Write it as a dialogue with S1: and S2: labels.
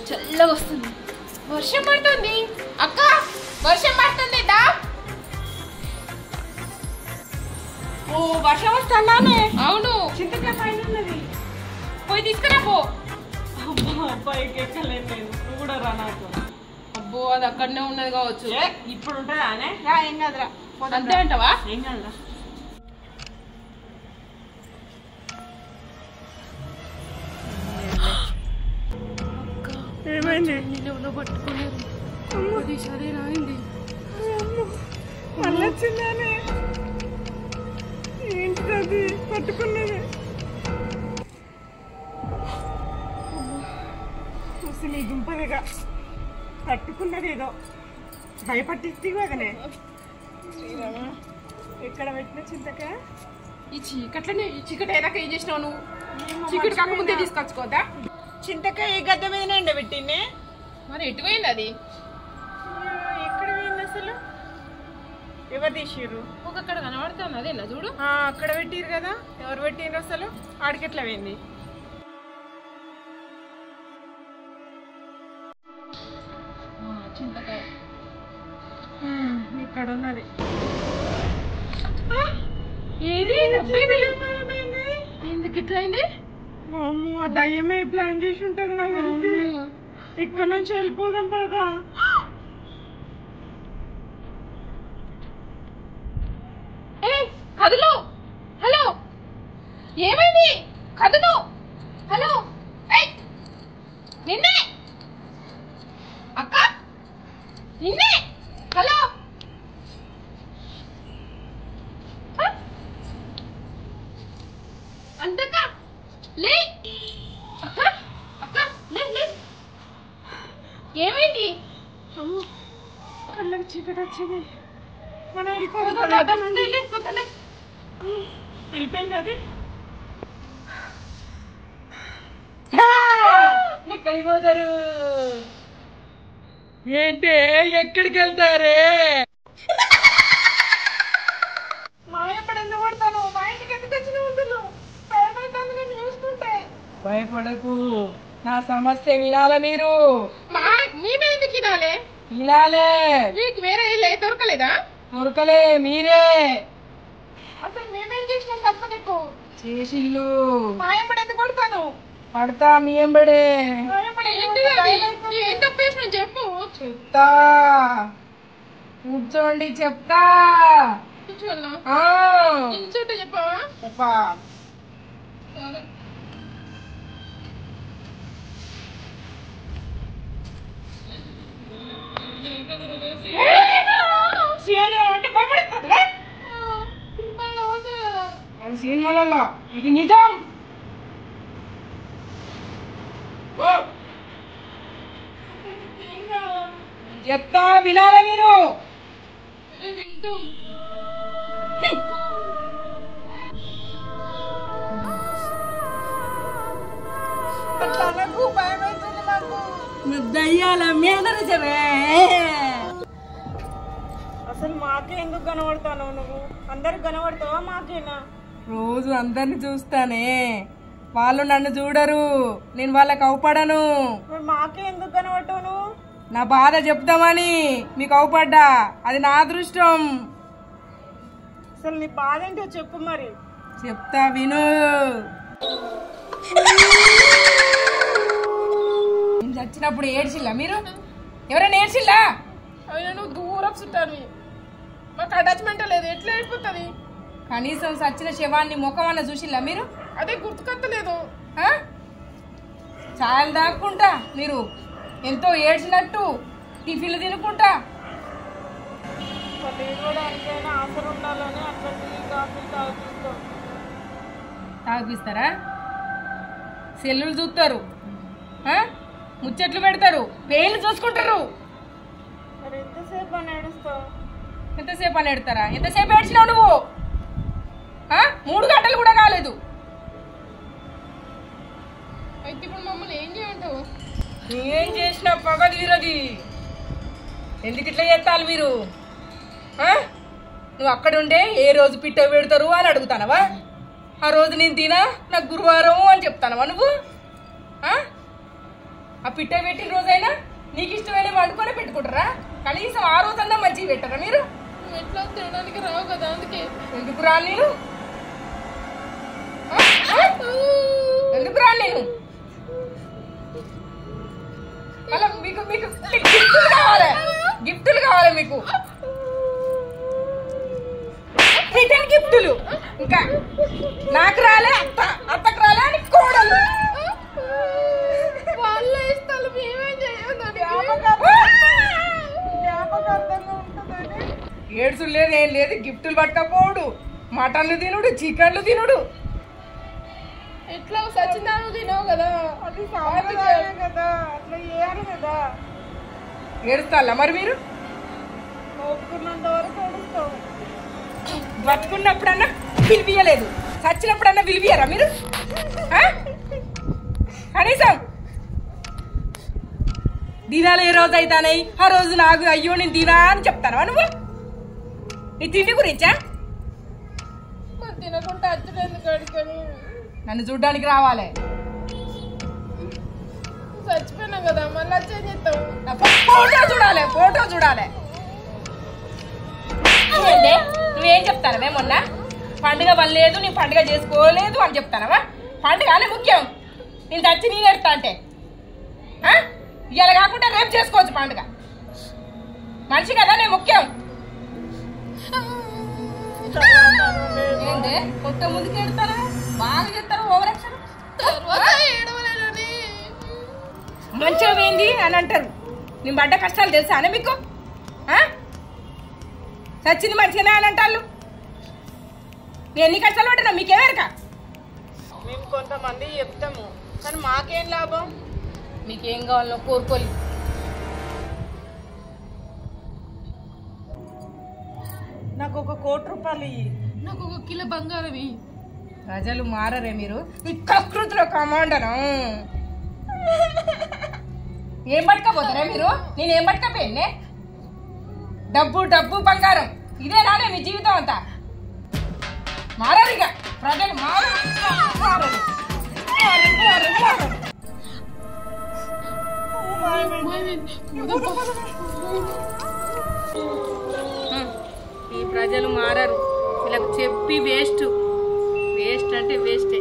S1: చల్లగా వస్తుంది. వర్షం పడుతుంది అక్క, వర్షం పడుతుంది. దా
S2: ఓ వర్షం వస్తానే.
S1: అవును,
S2: చింతకాయ పైన ఉన్నది,
S1: పోయి తీసుకురా పో.
S2: పైకి ఎక్కలేదు నేను, నువ్వు కూడా రా నాకు.
S1: అబ్బో అది అక్కడనే ఉన్నది కావచ్చు.
S2: ఇప్పుడు ఉంటుందా అనే? రా, ఏం కాదురా.
S1: అంతే అంటావా?
S2: ఏం కాదురా. ఏమైంది?
S1: నిన్ను పట్టుకోలేదు. అది సరే రాయింది.
S2: మళ్ళీ వచ్చిందానే. ఏంటిది అది పట్టుకున్నది? అసలు ఈ దుంపదిగా పట్టుకున్నది ఏదో భయపట్టిస్తే కదనే. ఎక్కడ పెట్టిన చింతకాయ?
S1: ఈ చీకట్లనే, ఈ చీకటి అయినాక ఏం చేసినావు నువ్వు? చీకటి కాకముందే తీసుకొచ్చుకోదా?
S2: చింతకాయ ఈ గద్ద మీద ఎండబెట్టింది.
S1: మరి ఎటు పోయింది అది?
S2: ఎక్కడ పోయింది అసలు? ఎవరు తీసిర్రు?
S1: అక్కడ కనబడుతుంది అదేనా చూడు.
S2: అక్కడ పెట్టిరు కదా, ఎవరు పెట్టిండ్రు అసలు? ఆడికెట్లా పోయింది?
S1: చింతకాయ
S2: ఇక్కడ ఉన్నది.
S1: ఏది ఎందుకు ఇట్లా అయింది?
S2: ఆ దయ్యమే ప్లాన్ చేసి ఉంటుంది నాకు. ఇక్కడ నుంచి వెళ్ళిపోదాం పదా.
S1: కదులు. హలో, ఏమైంది? కదులు. హలో, నిన్నే అక్క, నిన్నే. హలో, అంతక్క లే. అక్క అక్క లే లే. ఏమైంది?
S2: కళ్ళకి చీకటి వచ్చింది. మనం వెళ్ళిపోయింది అది. ఎక్కడికి పోతారు? ఏంటి ఎక్కడికి వెళ్తారే? మా ఎప్పుడు ఎందుకు పడతాను? మా ఇంటికి ఎందుకు వచ్చిన ఉంటున్నావు? భయపడుతుంది నేను చూస్తుంటే. భయపడకు, నా సమస్య వినాల మీరు.
S1: మేమే ఎందుకు వినాలే?
S2: వినాలే.
S1: మీకు వేరే ఇల్లు దొరకలేదా?
S2: దొరకలే, మీరే.
S1: అసలు మేమేం చేసినాం తప్ప నీకు?
S2: చేసిల్లు.
S1: మా ఎప్పుడు ఎందుకు పడతాను?
S2: పడతా మీ ఎంబడే.
S1: ఏం తప్పేసిన చెప్పు.
S2: చెప్తా, కూర్చోండి చెప్తా.
S1: ఇంచోట చెప్పవా?
S2: చెప్పా. సినిమాలలో ఇది నిజం. చెప్తా వినాలా మీరు? దయ్యాల మీద అసలు మాకే ఎందుకు కనబడతాను? నువ్వు అందరికి కనబడతావా? మాకేనా? రోజు అందరిని చూస్తానే, వాళ్ళు నన్ను చూడరు, నేను వాళ్ళకి అవపడను. మాకే ఎందుకు కనబడతావు నువ్వు? నా బాధ చెప్తామని మీకు అవపడ్డా, అది నా అదృష్టం. అసలు నీ బాధ ఏంటో చెప్పు మరి. చెప్తా విను. నేను చచ్చినప్పుడు ఏడ్చిల్లా మీరు? ఎవరైనా ఏడ్చిల్లా?
S1: అయినా నువ్వు దూరం చుట్టాను, మాకు అటాచ్మెంట్ లేదు, ఎట్లా అయిపోతుంది?
S2: కనీసం సచ్చిన శవాన్ని ముఖం అన్న చూసిల్లా మీరు?
S1: అదే గుర్తుకొత్తలేదు.
S2: ఛాయలు దాక్కుంటా మీరు ఎంతో ఏడ్చినట్టు టిఫిన్లు తినుకుంటా. తాగిపిస్తారా? సెల్లులు చూస్తారు, ముచ్చట్లు పెడతారు, పేర్లు చూసుకుంటారు. ఎంతసేపు అని ఎడతారా? ఎంతసేపు ఏడ్చినావు నువ్వు? 3 గంటలు కూడా కాలేదు.
S1: అయితే ఇప్పుడు మమ్మల్ని ఏం చేయంటావు?
S2: ఏం చేసినా పగ తీరది. ఎందుకు ఇట్లా చేస్తారు మీరు? నువ్వు అక్కడుండే ఏ రోజు పిట్ట పెడతారు అని అడుగుతానవా? ఆ రోజు నేను తినా, నాకు గురువారం అని చెప్తానవా నువ్వు? ఆ పిట్ట పెట్టిన రోజైనా నీకు ఇష్టమైన వండుకొని పెట్టుకుంటారా? కనీసం ఆ రోజన్నా మంచిగా పెట్టారా మీరు?
S1: ఎట్లా తినడానికి రావు కదా అందుకే.
S2: ఎందుకు రాను నేను? ఎందుకు రాను నేను? అలా మీకు మీకు గిఫ్టులు కావాలి, గిఫ్టులు కావాలి మీకు, రిటర్న్ గిఫ్టులు. ఇంకా నాకు రాలే, అత్తకు రాలే అని కోడలు.
S1: వాళ్ళే ఇస్తారు, మేమేం చేయాలి?
S2: ఏడ్సులు లేదు, ఏం లేదు. గిఫ్టులు పట్టకపోడు, మటన్లు తినుడు, చికెన్లు తినుడు.
S1: ఎట్లా సచినాలు తినవు కదా,
S2: అది కదా, అట్లా చేయాలి కదా. ఏడుస్తాలా మరి మీరు? ఒప్పుకున్నంత వరకు ఏడుస్తావు. బతుకున్నప్పుడన్నా విలువీయలేదు, చచ్చినప్పుడన్నా విలువీయరా మీరు? కనీసం దినాలు ఏ రోజు అవుతానాయి, ఆ రోజు నాకు అయ్యో నేను తినా అని చెప్తానా నువ్వు? నీ తిండి గురించా?
S1: తినకుండా అచ్చలేదు కడుకొని
S2: నన్ను చూడ్డానికి రావాలి.
S1: చచ్చిపోయినా కదా, మళ్ళీ వచ్చేం చేస్తావు?
S2: ఫోటో చూడాలి, ఫోటో చూడాలి. నువ్వేం చెప్తానవే? మొన్న పండుగ వల్లేదు, నీ పండుగ చేసుకోలేదు అని చెప్తానవా? పండుగనే ముఖ్యం, నేను చచ్చి నేను ఎడతా అంటే. ఇవాళ కాకుండా రేపు చేసుకోవచ్చు పండుగ. మనిషి కదా నేను ముఖ్యం. ఏంటి కొత్త ముందుకు ఎడతారా? బాగా చెప్తారు ఓవరాక్షన్. మంచిగా పోయింది అని అంటారు. నేను పడ్డ కష్టాలు తెలుసా అనే మీకు? చచ్చింది మంచిగానే అని అంటారు. నేను ఎన్ని కష్టాలు పడ్డా మీకేమేరక? మేము కొంతమంది చెప్తాము, కానీ మాకేం లాభం? మీకేం కావాలో కోరుకోలి. నాకు ఒక ₹1,00,00,000
S1: నాకు 1 కిలో బంగారం.
S2: ప్రజలు మారరే మీరు? ఈ కకృతిలో కమాండను ఏం పట్టుకపోతారా మీరు? నేనేం పట్టుకపోయిందే? డబ్బు డబ్బు బంగారం ఇదే రాలే మీ జీవితం అంతా. మారరు ఇక ప్రజలు, మారరు. ఈ ప్రజలు మారరు, వీళ్ళకి చెప్పి వేస్ట్, వేస్ట్ అంటే వేస్టే.